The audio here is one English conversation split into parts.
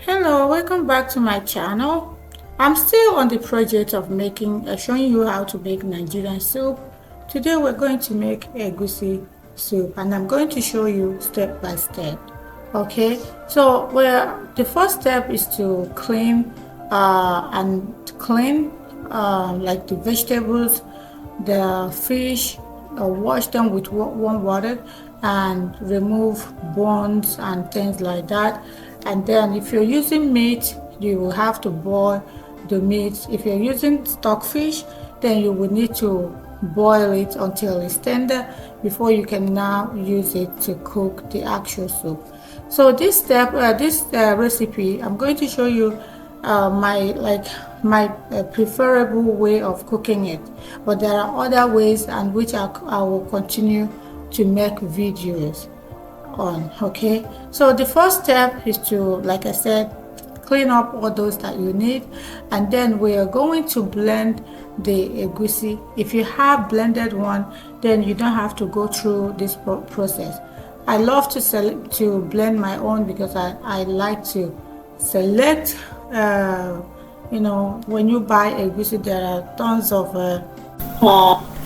Hello, welcome back to my channel. I'm still on the project of showing you how to make Nigerian soup. Today we're going to make egusi soup and I'm going to show you step by step. Okay, so the first step is to clean like the vegetables, the fish, wash them with warm water and remove bones and things like that. And then if you're using meat, you will have to boil the meat. If you're using stockfish, then you will need to boil it until it's tender before you can now use it to cook the actual soup. So this recipe, I'm going to show you my preferable way of cooking it, but there are other ways and which I will continue to make videos on. Okay, so the first step is to, like I said, clean up all those that you need, and then we are going to blend the egusi. If you have blended one, then you don't have to go through this process. I love to blend my own because I like to select you know, when you buy egusi, there are tons of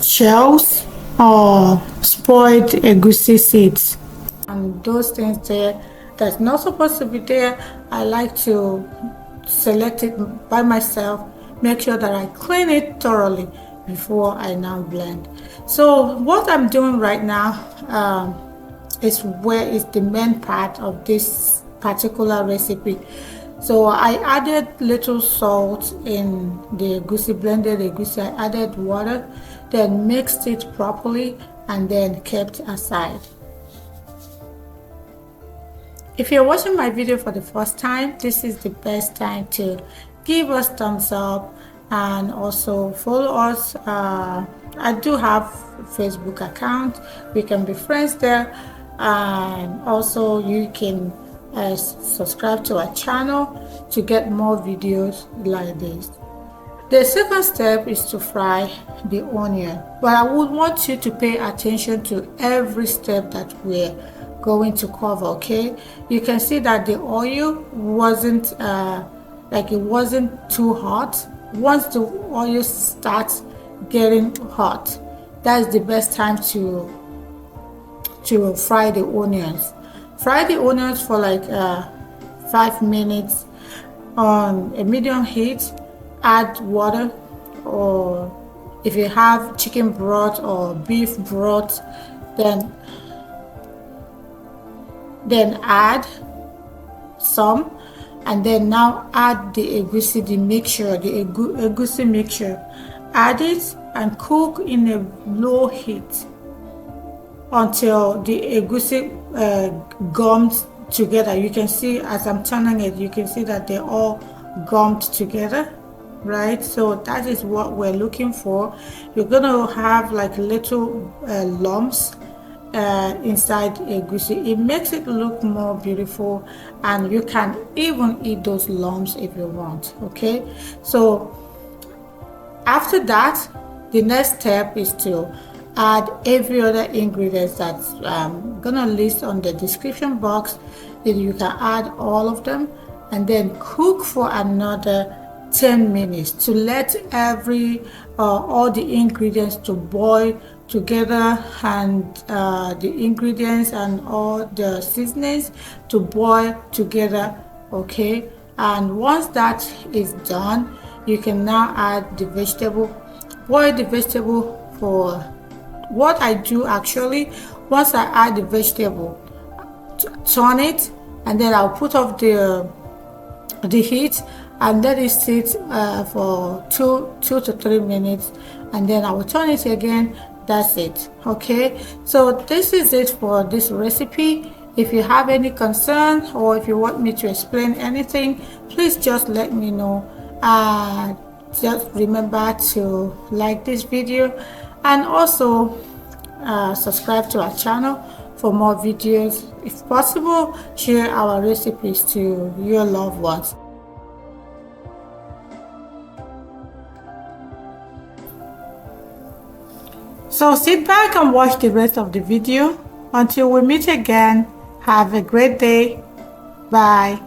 shells or spoiled egusi seeds and those things there that's not supposed to be there. I like to select it by myself, make sure that I clean it thoroughly before I now blend. So what I'm doing right now is the main part of this particular recipe. So I added little salt in the blended egusi. I added water, then mixed it properly and then kept aside. If you're watching my video for the first time, this is the best time to give us thumbs up and also follow us. I do have a Facebook account. We can be friends there, and also you can subscribe to our channel to get more videos like this. The second step is to fry the onion, but I would want you to pay attention to every step that we're going to cover. Okay, you can see that the oil wasn't it wasn't too hot. Once the oil starts getting hot, that's the best time to fry the onions. Fry the onions for like 5 minutes on a medium heat. Add water, or if you have chicken broth or beef broth, then add some, and then now add the egusi, the egusi mixture. Add it and cook in a low heat until the egusi gums together. You can see as I'm turning it, you can see that they're all gummed together, right? So that is what we're looking for. You're gonna have like little lumps inside egusi. It makes it look more beautiful, and you can even eat those lumps if you want. Okay, so after that, the next step is to add every other ingredients that I'm gonna list on the description box. Then you can add all of them and then cook for another 10 minutes to let all the ingredients to boil together, and the ingredients and all the seasonings to boil together. Okay, and once that is done, you can now add the vegetable. Boil the vegetable for what I do actually. Once I add the vegetable, turn it, and then I'll put off the heat and let it sit for 2 to 3 minutes, and then I will turn it again. That's it. Okay, so this is it for this recipe. If you have any concern or if you want me to explain anything, please just let me know. Just remember to like this video and also subscribe to our channel for more videos. If possible, share our recipes to your loved ones. So sit back and watch the rest of the video. Until we meet again, have a great day. Bye.